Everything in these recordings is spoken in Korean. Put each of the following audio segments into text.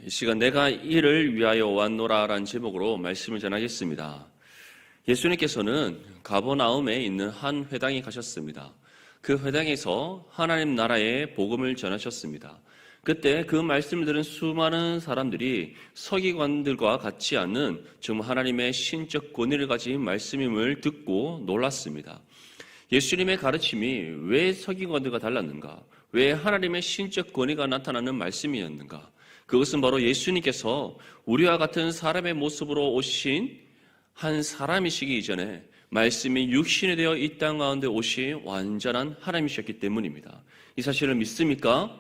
이 시간 내가 이를 위하여 왔노라라는 제목으로 말씀을 전하겠습니다. 예수님께서는 가버나움에 있는 한 회당에 가셨습니다. 그 회당에서 하나님 나라의 복음을 전하셨습니다. 그때 그 말씀을 들은 수많은 사람들이 서기관들과 같지 않는 정말 하나님의 신적 권위를 가진 말씀임을 듣고 놀랐습니다. 예수님의 가르침이 왜 서기관들과 달랐는가? 왜 하나님의 신적 권위가 나타나는 말씀이었는가? 그것은 바로 예수님께서 우리와 같은 사람의 모습으로 오신 한 사람이시기 이전에 말씀이 육신이 되어 이 땅 가운데 오신 완전한 하나님이셨기 때문입니다. 이 사실을 믿습니까?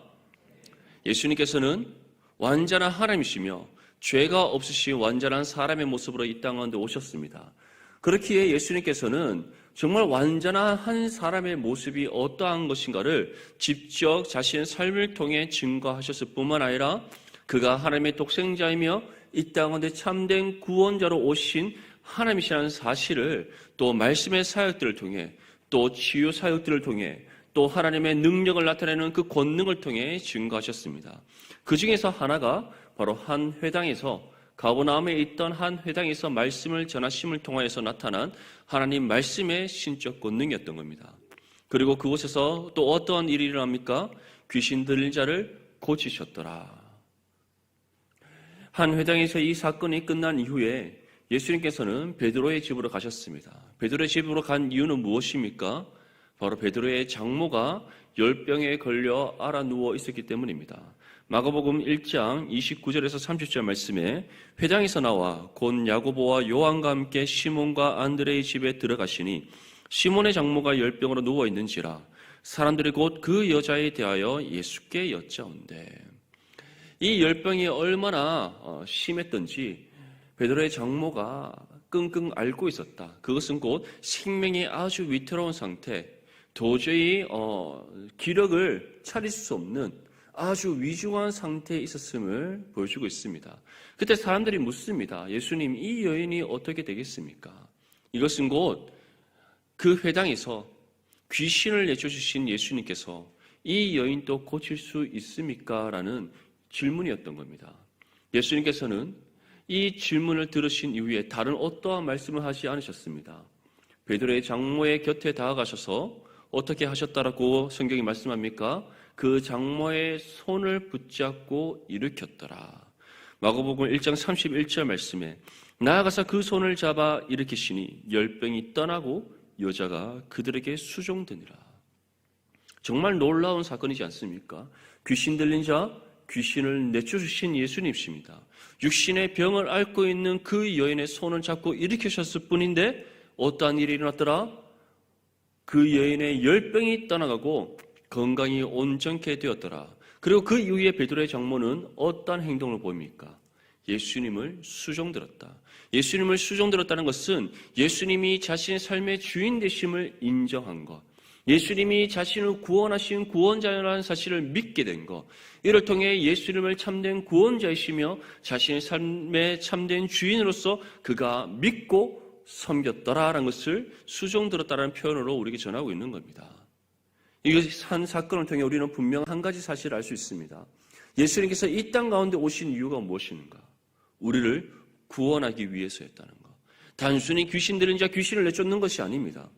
예수님께서는 완전한 하나님이시며 죄가 없으신 완전한 사람의 모습으로 이 땅 가운데 오셨습니다. 그렇기에 예수님께서는 정말 완전한 한 사람의 모습이 어떠한 것인가를 직접 자신의 삶을 통해 증거하셨을 뿐만 아니라 그가 하나님의 독생자이며 이 땅 가운데 참된 구원자로 오신 하나님이시라는 사실을 또 말씀의 사역들을 통해 또 치유 사역들을 통해 또 하나님의 능력을 나타내는 그 권능을 통해 증거하셨습니다. 그 중에서 하나가 바로 한 회당에서 가버나움에 있던 한 회당에서 말씀을 전하심을 통하여서 나타난 하나님 말씀의 신적 권능이었던 겁니다. 그리고 그곳에서 또 어떠한 일이 일어납니까? 귀신 들린 자를 고치셨더라. 한 회당에서 이 사건이 끝난 이후에 예수님께서는 베드로의 집으로 가셨습니다. 베드로의 집으로 간 이유는 무엇입니까? 바로 베드로의 장모가 열병에 걸려 앓아 누워 있었기 때문입니다. 마가복음 1장 29절에서 30절 말씀에 회당에서 나와 곧 야고보와 요한과 함께 시몬과 안드레의 집에 들어가시니 시몬의 장모가 열병으로 누워 있는지라 사람들이 곧 그 여자에 대하여 예수께 여짜온대. 이 열병이 얼마나 심했던지 베드로의 장모가 끙끙 앓고 있었다. 그것은 곧 생명이 아주 위태로운 상태, 도저히 기력을 차릴 수 없는 아주 위중한 상태에 있었음을 보여주고 있습니다. 그때 사람들이 묻습니다. 예수님, 이 여인이 어떻게 되겠습니까? 이것은 곧 그 회당에서 귀신을 내쫓으신 예수님께서 이 여인도 고칠 수 있습니까? 라는 질문이었던 겁니다. 예수님께서는 이 질문을 들으신 이후에 다른 어떠한 말씀을 하지 않으셨습니다. 베드로의 장모의 곁에 다가가셔서 어떻게 하셨다라고 성경이 말씀합니까? 그 장모의 손을 붙잡고 일으켰더라. 마가복음 1장 31절 말씀에 나아가서 그 손을 잡아 일으키시니 열병이 떠나고 여자가 그들에게 수종되니라. 정말 놀라운 사건이지 않습니까? 귀신 들린 자, 귀신을 내쫓으신 예수님이십니다. 육신의 병을 앓고 있는 그 여인의 손을 잡고 일으키셨을 뿐인데 어떠한 일이 일어났더라? 그 여인의 열병이 떠나가고 건강이 온전케 되었더라. 그리고 그 이후에 베드로의 장모는 어떠한 행동을 보입니까? 예수님을 수종들었다. 예수님을 수종들었다는 것은 예수님이 자신의 삶의 주인 되심을 인정한 것, 예수님이 자신을 구원하신 구원자라는 사실을 믿게 된 것, 이를 통해 예수님을 참된 구원자이시며 자신의 삶의 참된 주인으로서 그가 믿고 섬겼더라라는 것을 수종들었다라는 표현으로 우리에게 전하고 있는 겁니다. 이것이 한 사건을 통해 우리는 분명 한 가지 사실을 알 수 있습니다. 예수님께서 이 땅 가운데 오신 이유가 무엇인가? 우리를 구원하기 위해서였다는 것. 단순히 귀신 들린 자 귀신을 내쫓는 것이 아닙니다.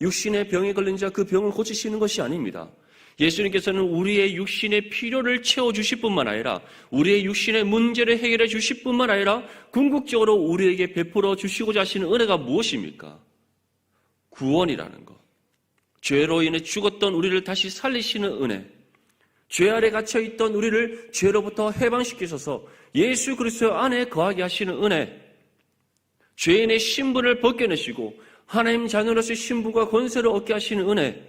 육신의 병에 걸린 자 그 병을 고치시는 것이 아닙니다. 예수님께서는 우리의 육신의 필요를 채워주실 뿐만 아니라 우리의 육신의 문제를 해결해 주실 뿐만 아니라 궁극적으로 우리에게 베풀어 주시고자 하시는 은혜가 무엇입니까? 구원이라는 것. 죄로 인해 죽었던 우리를 다시 살리시는 은혜. 죄 아래 갇혀있던 우리를 죄로부터 해방시키셔서 예수 그리스도 안에 거하게 하시는 은혜. 죄인의 신분을 벗겨내시고 하나님 자녀로서의 신분과 권세를 얻게 하시는 은혜.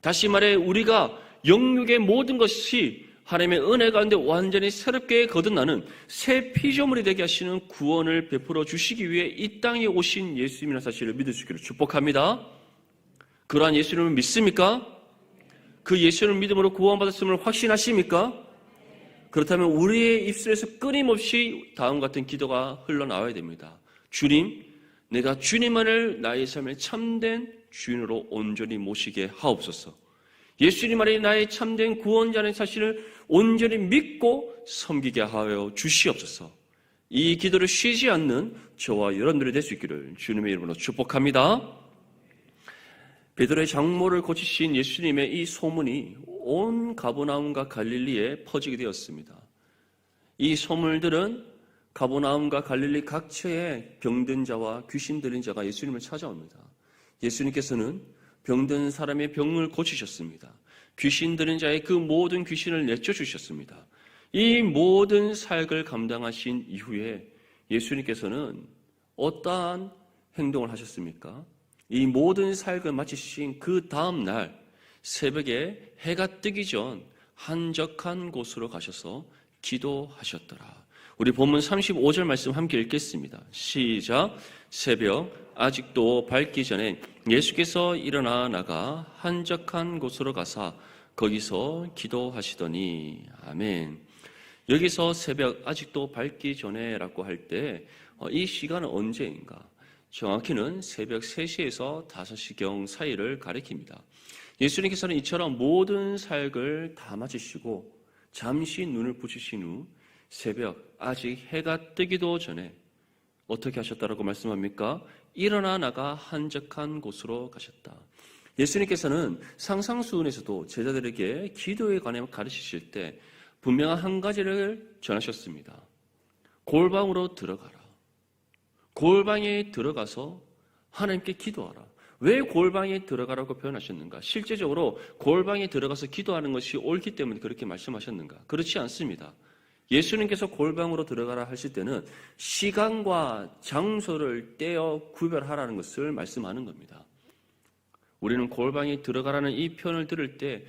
다시 말해 우리가 영육의 모든 것이 하나님의 은혜 가운데 완전히 새롭게 거듭나는 새 피조물이 되게 하시는 구원을 베풀어 주시기 위해 이 땅에 오신 예수님이라는 사실을 믿을 수 있기를 축복합니다. 그러한 예수님을 믿습니까? 그 예수님을 믿음으로 구원받았음을 확신하십니까? 그렇다면 우리의 입술에서 끊임없이 다음과 같은 기도가 흘러나와야 됩니다. 주님, 내가 주님만을 나의 삶의 참된 주인으로 온전히 모시게 하옵소서. 예수님 안에 나의 참된 구원자라는 사실을 온전히 믿고 섬기게 하여 주시옵소서. 이 기도를 쉬지 않는 저와 여러분들이 될 수 있기를 주님의 이름으로 축복합니다. 베드로의 장모를 고치신 예수님의 이 소문이 온 가버나움과 갈릴리에 퍼지게 되었습니다. 이 소문들은 가버나움과 갈릴리 각처에 병든 자와 귀신 들린 자가 예수님을 찾아옵니다. 예수님께서는 병든 사람의 병을 고치셨습니다. 귀신 들린 자의 그 모든 귀신을 내쫓으셨습니다. 이 모든 사역을 감당하신 이후에 예수님께서는 어떠한 행동을 하셨습니까? 이 모든 사역을 마치신 그 다음 날 새벽에 해가 뜨기 전 한적한 곳으로 가셔서 기도하셨더라. 우리 본문 35절 말씀 함께 읽겠습니다. 시작. 새벽 아직도 밝기 전에 예수께서 일어나 나가 한적한 곳으로 가사 거기서 기도하시더니. 아멘. 여기서 새벽 아직도 밝기 전에라고 할 때 이 시간은 언제인가? 정확히는 새벽 3시에서 5시경 사이를 가리킵니다. 예수님께서는 이처럼 모든 사역을 다 마치시고 잠시 눈을 붙이신 후 새벽 아직 해가 뜨기도 전에 어떻게 하셨다라고 말씀합니까? 일어나 나가 한적한 곳으로 가셨다. 예수님께서는 상상수훈에서도 제자들에게 기도에 관해 가르치실 때 분명한 한 가지를 전하셨습니다. 골방으로 들어가라. 골방에 들어가서 하나님께 기도하라. 왜 골방에 들어가라고 표현하셨는가? 실제적으로 골방에 들어가서 기도하는 것이 옳기 때문에 그렇게 말씀하셨는가? 그렇지 않습니다. 예수님께서 골방으로 들어가라 하실 때는 시간과 장소를 떼어 구별하라는 것을 말씀하는 겁니다. 우리는 골방에 들어가라는 이 표현을 들을 때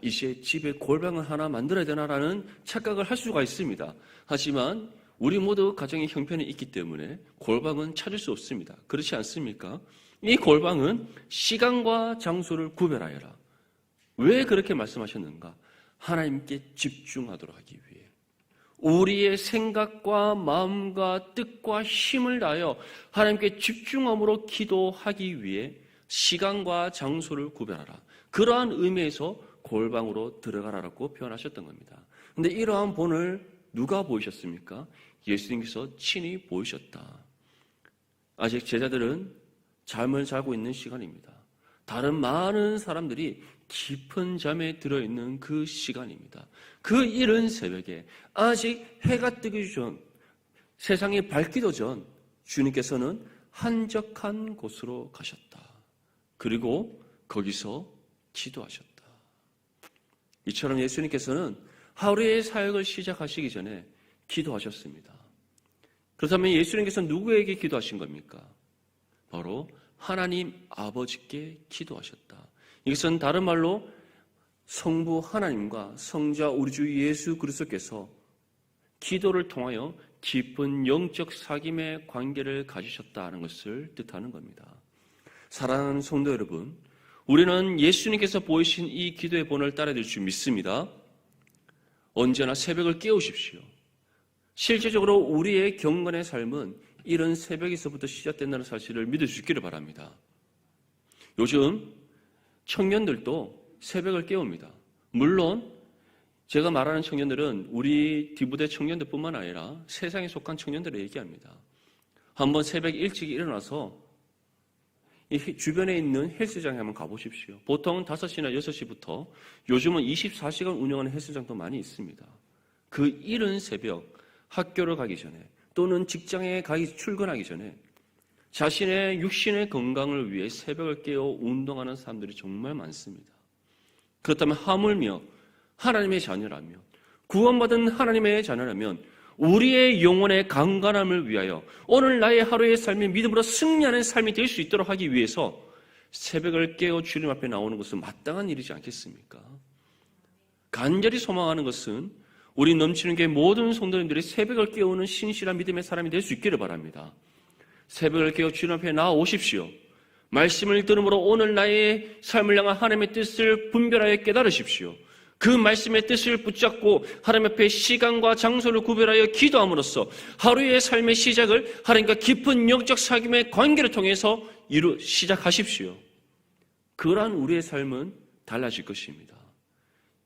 이제 집에 골방을 하나 만들어야 되나라는 착각을 할 수가 있습니다. 하지만 우리 모두 가정의 형편이 있기 때문에 골방은 찾을 수 없습니다. 그렇지 않습니까? 이 골방은 시간과 장소를 구별하여라. 왜 그렇게 말씀하셨는가? 하나님께 집중하도록 하기 위해. 우리의 생각과 마음과 뜻과 힘을 다하여 하나님께 집중함으로 기도하기 위해 시간과 장소를 구별하라. 그러한 의미에서 골방으로 들어가라라고 표현하셨던 겁니다. 그런데 이러한 본을 누가 보이셨습니까? 예수님께서 친히 보이셨다. 아직 제자들은 잠을 자고 있는 시간입니다. 다른 많은 사람들이 깊은 잠에 들어있는 그 시간입니다. 그 이른 새벽에 아직 해가 뜨기 전, 세상이 밝기도 전 주님께서는 한적한 곳으로 가셨다. 그리고 거기서 기도하셨다. 이처럼 예수님께서는 하루의 사역을 시작하시기 전에 기도하셨습니다. 그렇다면 예수님께서는 누구에게 기도하신 겁니까? 바로 하나님 아버지께 기도하셨다. 이것은 다른 말로 성부 하나님과 성자 우리 주 예수 그리스도께서 기도를 통하여 깊은 영적 사귐의 관계를 가지셨다는 것을 뜻하는 겁니다. 사랑하는 성도 여러분, 우리는 예수님께서 보이신 이 기도의 본을 따라야 될 줄 믿습니다. 언제나 새벽을 깨우십시오. 실제적으로 우리의 경건의 삶은 이런 새벽에서부터 시작된다는 사실을 믿을 수 있기를 바랍니다. 요즘 청년들도 새벽을 깨웁니다. 물론 제가 말하는 청년들은 우리 디부대 청년들뿐만 아니라 세상에 속한 청년들을 얘기합니다. 한번 새벽 일찍 일어나서 이 주변에 있는 헬스장에 한번 가보십시오. 보통 5시나 6시부터 요즘은 24시간 운영하는 헬스장도 많이 있습니다. 그 이른 새벽 학교를 가기 전에 또는 직장에 출근하기 전에 자신의 육신의 건강을 위해 새벽을 깨어 운동하는 사람들이 정말 많습니다. 그렇다면 하물며 하나님의 자녀라면, 구원받은 하나님의 자녀라면 우리의 영혼의 강건함을 위하여 오늘 나의 하루의 삶이 믿음으로 승리하는 삶이 될 수 있도록 하기 위해서 새벽을 깨어 주님 앞에 나오는 것은 마땅한 일이지 않겠습니까? 간절히 소망하는 것은 우리 넘치는 게 모든 성도님들이 새벽을 깨우는 신실한 믿음의 사람이 될 수 있기를 바랍니다. 새벽을 깨어 주님 앞에 나오십시오. 말씀을 들음으로 오늘 나의 삶을 향한 하나님의 뜻을 분별하여 깨달으십시오. 그 말씀의 뜻을 붙잡고 하나님 앞에 시간과 장소를 구별하여 기도함으로써 하루의 삶의 시작을 하나님과 깊은 영적 사귐의 관계를 통해서 시작하십시오. 그러한 우리의 삶은 달라질 것입니다.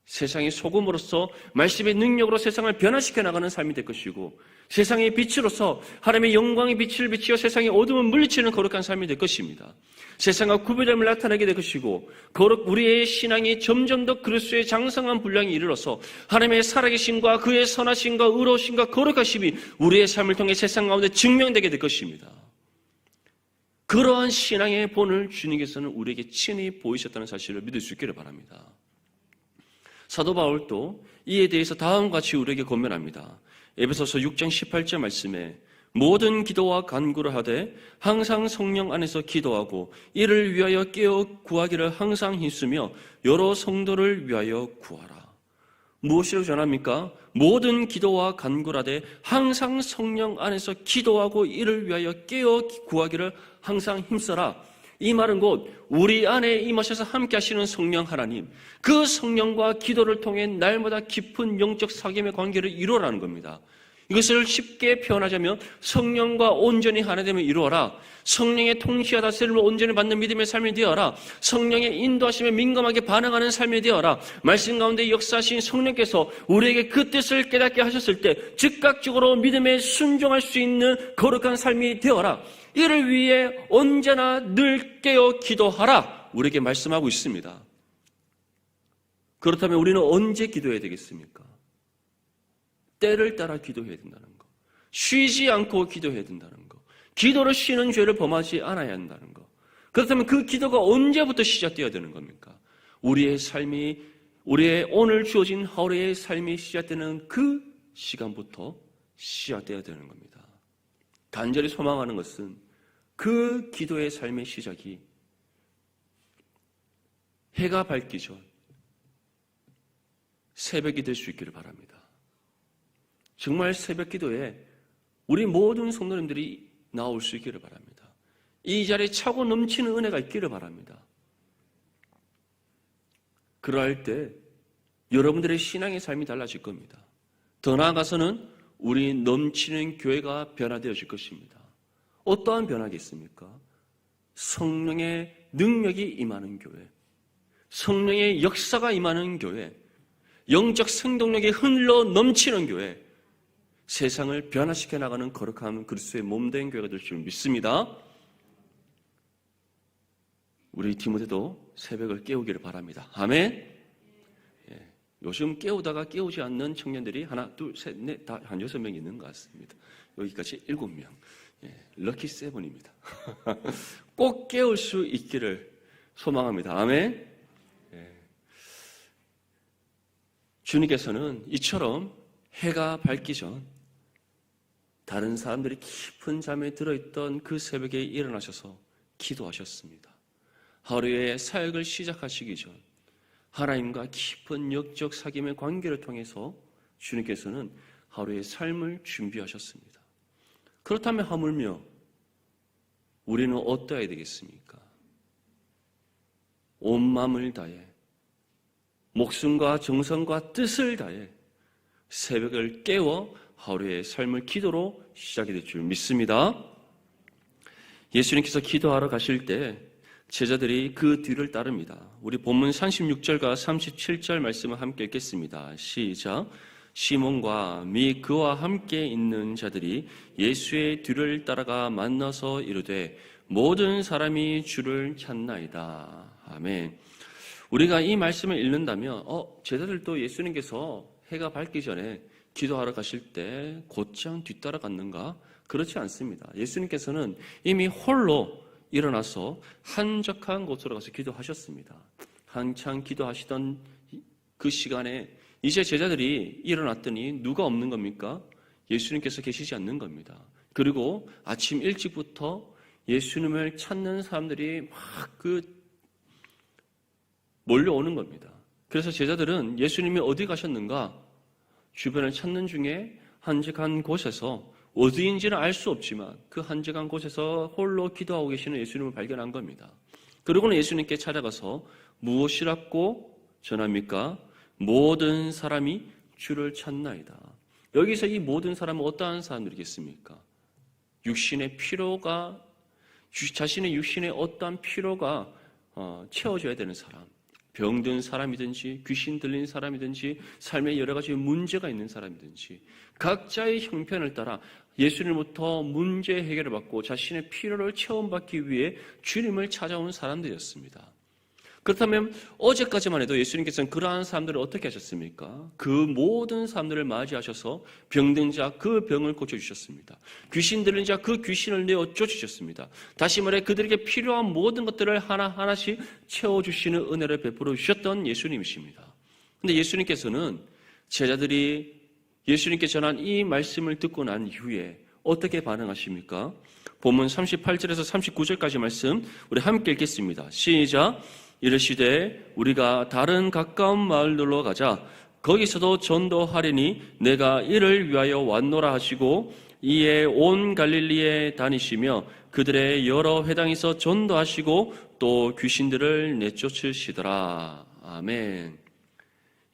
세상의 소금으로서 말씀의 능력으로 세상을 변화시켜 나가는 삶이 될 것이고, 세상의 빛으로서 하나님의 영광의 빛을 비치어 세상의 어둠을 물리치는 거룩한 삶이 될 것입니다. 세상과 구별됨을 나타내게 될 것이고, 우리의 신앙이 점점 더 그리스도의 장성한 분량에 이르러서 하나님의 살아계심과 그의 선하심과 의로우심과 거룩하심이 우리의 삶을 통해 세상 가운데 증명되게 될 것입니다. 그러한 신앙의 본을 주님께서는 우리에게 친히 보이셨다는 사실을 믿을 수 있기를 바랍니다. 사도 바울도 이에 대해서 다음과 같이 우리에게 권면합니다. 에베소서 6장 18절 말씀에 모든 기도와 간구를 하되 항상 성령 안에서 기도하고 이를 위하여 깨어 구하기를 항상 힘쓰며 여러 성도를 위하여 구하라. 무엇이라고 전합니까? 모든 기도와 간구를 하되 항상 성령 안에서 기도하고 이를 위하여 깨어 구하기를 항상 힘써라. 이 말은 곧 우리 안에 임하셔서 함께 하시는 성령 하나님, 그 성령과 기도를 통해 날마다 깊은 영적 사귐의 관계를 이루어라는 겁니다. 이것을 쉽게 표현하자면 성령과 온전히 하나 되면 이루어라. 성령의 통치와 다스림을 온전히 받는 믿음의 삶이 되어라. 성령의 인도하심에 민감하게 반응하는 삶이 되어라. 말씀 가운데 역사하신 성령께서 우리에게 그 뜻을 깨닫게 하셨을 때 즉각적으로 믿음에 순종할 수 있는 거룩한 삶이 되어라. 이를 위해 언제나 늘 깨어 기도하라. 우리에게 말씀하고 있습니다. 그렇다면 우리는 언제 기도해야 되겠습니까? 때를 따라 기도해야 된다는 거. 쉬지 않고 기도해야 된다는 거. 기도를 쉬는 죄를 범하지 않아야 한다는 거. 그렇다면 그 기도가 언제부터 시작되어야 되는 겁니까? 우리의 삶이, 우리의 오늘 주어진 하루의 삶이 시작되는 그 시간부터 시작되어야 되는 겁니다. 간절히 소망하는 것은 그 기도의 삶의 시작이 해가 밝기 전 새벽이 될 수 있기를 바랍니다. 정말 새벽 기도에 우리 모든 성도님들이 나올 수 있기를 바랍니다. 이 자리에 차고 넘치는 은혜가 있기를 바랍니다. 그러할 때 여러분들의 신앙의 삶이 달라질 겁니다. 더 나아가서는 우리 넘치는 교회가 변화되어질 것입니다. 어떠한 변화겠습니까? 성령의 능력이 임하는 교회, 성령의 역사가 임하는 교회, 영적 생동력이 흘러 넘치는 교회, 세상을 변화시켜 나가는 거룩한 그리스도의 몸된 교회가 될 줄 믿습니다. 우리 디모데도 새벽을 깨우기를 바랍니다. 아멘. 요즘 깨우다가 깨우지 않는 청년들이 하나, 둘, 셋, 넷, 다 한 6명 있는 것 같습니다. 여기까지 7명. 럭키 세븐입니다. 꼭 깨울 수 있기를 소망합니다. 아멘. 주님께서는 이처럼 해가 밝기 전 다른 사람들이 깊은 잠에 들어있던 그 새벽에 일어나셔서 기도하셨습니다. 하루의 사역을 시작하시기 전 하나님과 깊은 영적 사귐의 관계를 통해서 주님께서는 하루의 삶을 준비하셨습니다. 그렇다면 하물며 우리는 어떠해야 되겠습니까? 온 마음을 다해 목숨과 정성과 뜻을 다해 새벽을 깨워 하루의 삶을 기도로 시작이 될 줄 믿습니다. 예수님께서 기도하러 가실 때 제자들이 그 뒤를 따릅니다. 우리 본문 36절과 37절 말씀을 함께 읽겠습니다. 시작. 시몬과 및 그와 함께 있는 자들이 예수의 뒤를 따라가 만나서 이르되 모든 사람이 주를 찾나이다. 아멘. 우리가 이 말씀을 읽는다면 제자들도 예수님께서 해가 밝기 전에 기도하러 가실 때 곧장 뒤따라 갔는가? 그렇지 않습니다. 예수님께서는 이미 홀로 일어나서 한적한 곳으로 가서 기도하셨습니다. 한창 기도하시던 그 시간에 이제 제자들이 일어났더니 누가 없는 겁니까? 예수님께서 계시지 않는 겁니다. 그리고 아침 일찍부터 예수님을 찾는 사람들이 막 몰려오는 겁니다. 그래서 제자들은 예수님이 어디 가셨는가? 주변을 찾는 중에 한적한 곳에서 어디인지는 알 수 없지만 그 한적한 곳에서 홀로 기도하고 계시는 예수님을 발견한 겁니다. 그리고는 예수님께 찾아가서 무엇이라고 전합니까? 모든 사람이 주를 찾나이다. 여기서 이 모든 사람은 어떠한 사람들이겠습니까? 육신의 피로가, 자신의 육신의 어떠한 피로가 채워져야 되는 사람, 병든 사람이든지 귀신 들린 사람이든지 삶에 여러 가지 문제가 있는 사람이든지 각자의 형편을 따라 예수님부터 문제 해결을 받고 자신의 필요를 체험받기 위해 주님을 찾아온 사람들이었습니다. 그렇다면 어제까지만 해도 예수님께서는 그러한 사람들을 어떻게 하셨습니까? 그 모든 사람들을 맞이하셔서 병든 자 그 병을 고쳐주셨습니다. 귀신 들린 자 그 귀신을 내어 쫓으셨습니다. 다시 말해 그들에게 필요한 모든 것들을 하나하나씩 채워주시는 은혜를 베풀어 주셨던 예수님이십니다. 그런데 예수님께서는 제자들이 예수님께 전한 이 말씀을 듣고 난 이후에 어떻게 반응하십니까? 본문 38절에서 39절까지 말씀 우리 함께 읽겠습니다. 시작! 이르시되 우리가 다른 가까운 마을들로 가자. 거기서도 전도하리니 내가 이를 위하여 왔노라 하시고 이에 온 갈릴리에 다니시며 그들의 여러 회당에서 전도하시고 또 귀신들을 내쫓으시더라. 아멘.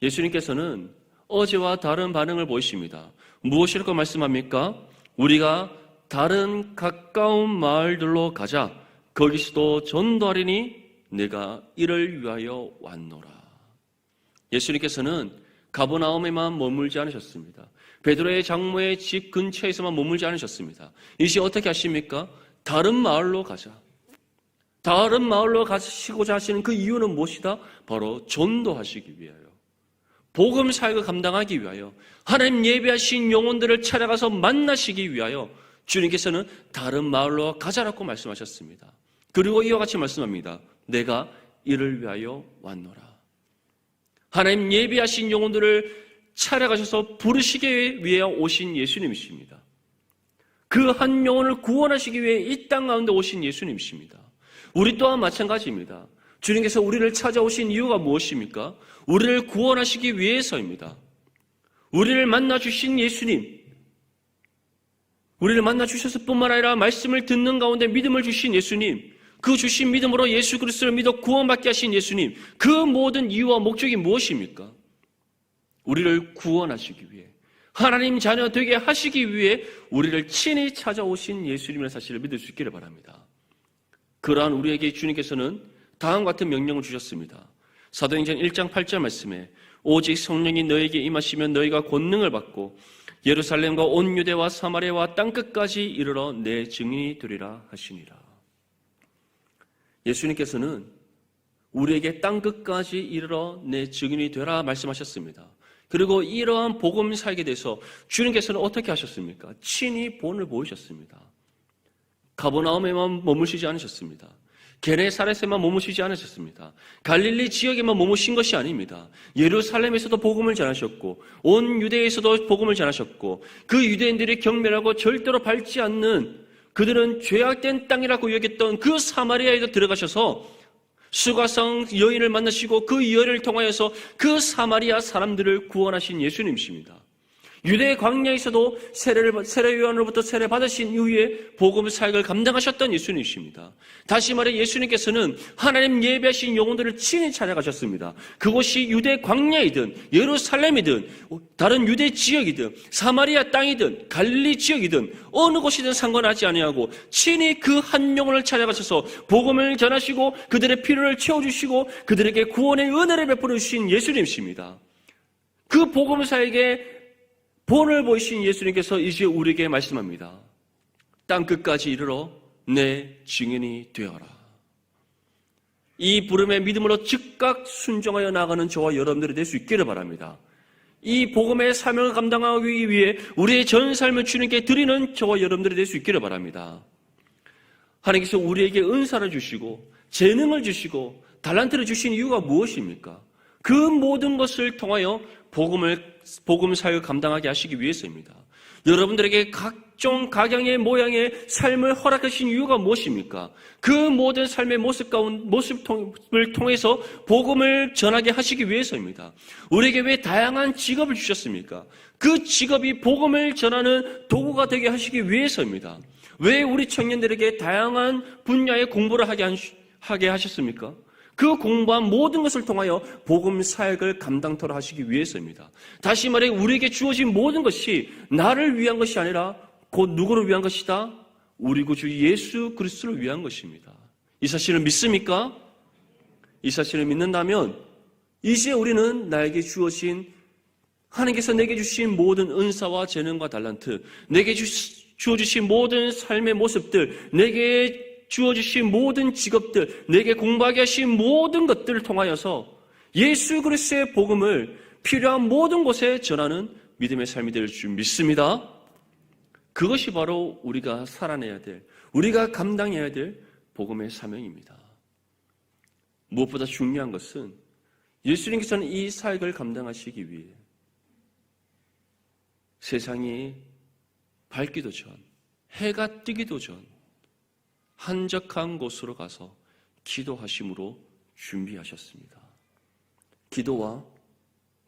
예수님께서는 어제와 다른 반응을 보이십니다. 무엇이라고 말씀합니까? 우리가 다른 가까운 마을들로 가자. 거기서도 전도하리니 내가 이를 위하여 왔노라. 예수님께서는 가버나움에만 머물지 않으셨습니다. 베드로의 장모의 집 근처에서만 머물지 않으셨습니다. 이제 어떻게 하십니까? 다른 마을로 가자. 다른 마을로 가시고자 하시는 그 이유는 무엇이다? 바로 전도하시기 위하여, 복음 사역을 감당하기 위하여, 하나님 예배하신 영혼들을 찾아가서 만나시기 위하여 주님께서는 다른 마을로 가자라고 말씀하셨습니다. 그리고 이와 같이 말씀합니다. 내가 이를 위하여 왔노라. 하나님 예비하신 영혼들을 찾아가셔서 부르시기 위해 오신 예수님이십니다. 그 한 영혼을 구원하시기 위해 이 땅 가운데 오신 예수님이십니다. 우리 또한 마찬가지입니다. 주님께서 우리를 찾아오신 이유가 무엇입니까? 우리를 구원하시기 위해서입니다. 우리를 만나주신 예수님, 우리를 만나주셨을 뿐만 아니라 말씀을 듣는 가운데 믿음을 주신 예수님, 그 주신 믿음으로 예수 그리스도를 믿어 구원받게 하신 예수님, 그 모든 이유와 목적이 무엇입니까? 우리를 구원하시기 위해, 하나님 자녀 되게 하시기 위해 우리를 친히 찾아오신 예수님의 사실을 믿을 수 있기를 바랍니다. 그러한 우리에게 주님께서는 다음과 같은 명령을 주셨습니다. 사도행전 1장 8절 말씀에 오직 성령이 너에게 임하시면 너희가 권능을 받고 예루살렘과 온 유대와 사마리아와 땅끝까지 이르러 내 증인이 되리라 하시니라. 예수님께서는 우리에게 땅끝까지 이르러 내 증인이 되라 말씀하셨습니다. 그리고 이러한 복음 사역에 대해서 주님께서는 어떻게 하셨습니까? 친히 본을 보이셨습니다. 가버나움에만 머무시지 않으셨습니다. 게네사렛에만 머무시지 않으셨습니다. 갈릴리 지역에만 머무신 것이 아닙니다. 예루살렘에서도 복음을 전하셨고 온 유대에서도 복음을 전하셨고 그 유대인들이 경멸하고 절대로 밟지 않는, 그들은 죄악된 땅이라고 여겼던 그 사마리아에도 들어가셔서 수가성 여인을 만나시고 그 여인을 통하여서 그 사마리아 사람들을 구원하신 예수님이십니다. 유대 광야에서도 세례 요한으로부터 세례 받으신 이후에 복음 사역을 감당하셨던 예수님이십니다. 다시 말해 예수님께서는 하나님 예배하신 영혼들을 친히 찾아가셨습니다. 그곳이 유대 광야이든 예루살렘이든 다른 유대 지역이든 사마리아 땅이든 갈릴리 지역이든 어느 곳이든 상관하지 아니하고 친히 그 한 영혼을 찾아가셔서 복음을 전하시고 그들의 필요를 채워주시고 그들에게 구원의 은혜를 베풀어 주신 예수님이십니다. 그 복음 사역에 본을 보이신 예수님께서 이제 우리에게 말씀합니다. 땅끝까지 이르러 내 증인이 되어라. 이 부름의 믿음으로 즉각 순종하여 나가는 저와 여러분들이 될 수 있기를 바랍니다. 이 복음의 사명을 감당하기 위해 우리의 전 삶을 주님께 드리는 저와 여러분들이 될 수 있기를 바랍니다. 하나님께서 우리에게 은사를 주시고 재능을 주시고 달란트를 주신 이유가 무엇입니까? 그 모든 것을 통하여 복음 사역을 감당하게 하시기 위해서입니다. 여러분들에게 각종 각양의 모양의 삶을 허락하신 이유가 무엇입니까? 그 모든 삶의 모습을 통해서 복음을 전하게 하시기 위해서입니다. 우리에게 왜 다양한 직업을 주셨습니까? 그 직업이 복음을 전하는 도구가 되게 하시기 위해서입니다. 왜 우리 청년들에게 다양한 분야의 공부를 하게 하셨습니까? 그 공부한 모든 것을 통하여 복음 사역을 감당토록 하시기 위해서입니다. 다시 말해 우리에게 주어진 모든 것이 나를 위한 것이 아니라 곧 누구를 위한 것이다? 우리 구주 예수 그리스도를 위한 것입니다. 이 사실을 믿습니까? 이 사실을 믿는다면 이제 우리는 나에게 주어진 하나님께서 내게 주신 모든 은사와 재능과 달란트, 내게 주어주신 모든 삶의 모습들, 내게 주어주신 모든 직업들, 내게 공부하게 하신 모든 것들을 통하여서 예수 그리스도의 복음을 필요한 모든 곳에 전하는 믿음의 삶이 될 줄 믿습니다. 그것이 바로 우리가 살아내야 될, 우리가 감당해야 될 복음의 사명입니다. 무엇보다 중요한 것은 예수님께서는 이 사역을 감당하시기 위해 세상이 밝기도 전, 해가 뜨기도 전 한적한 곳으로 가서 기도하심으로 준비하셨습니다. 기도와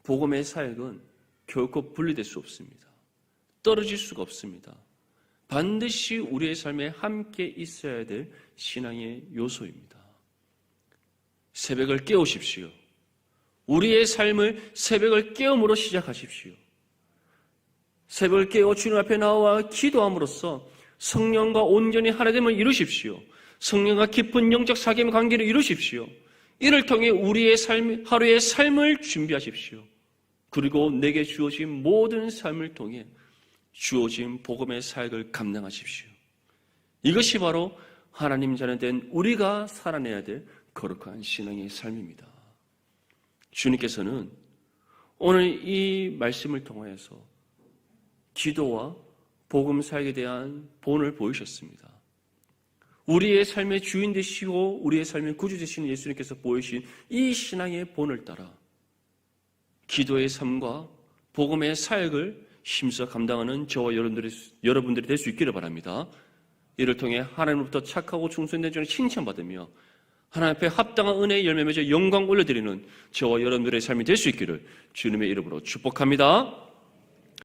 복음의 사역은 결코 분리될 수 없습니다. 떨어질 수가 없습니다. 반드시 우리의 삶에 함께 있어야 될 신앙의 요소입니다. 새벽을 깨우십시오. 우리의 삶을 새벽을 깨움으로 시작하십시오. 새벽을 깨워 주님 앞에 나와 기도함으로써 성령과 온전히 하나됨을 이루십시오. 성령과 깊은 영적 사귐의 관계를 이루십시오. 이를 통해 우리의 삶, 하루의 삶을 준비하십시오. 그리고 내게 주어진 모든 삶을 통해 주어진 복음의 사역을 감당하십시오. 이것이 바로 하나님 자녀 된 우리가 살아내야 될 거룩한 신앙의 삶입니다. 주님께서는 오늘 이 말씀을 통하여서 기도와 복음 사역에 대한 본을 보이셨습니다. 우리의 삶의 주인 되시고 우리의 삶의 구주 되시는 예수님께서 보이신 이 신앙의 본을 따라 기도의 삶과 복음의 사역을 힘써 감당하는 저와 여러분들이 될 수 있기를 바랍니다. 이를 통해 하나님으로부터 착하고 충성된 자를 칭찬받으며 하나님 앞에 합당한 은혜의 열매 맺어 영광 올려드리는 저와 여러분들의 삶이 될 수 있기를 주님의 이름으로 축복합니다.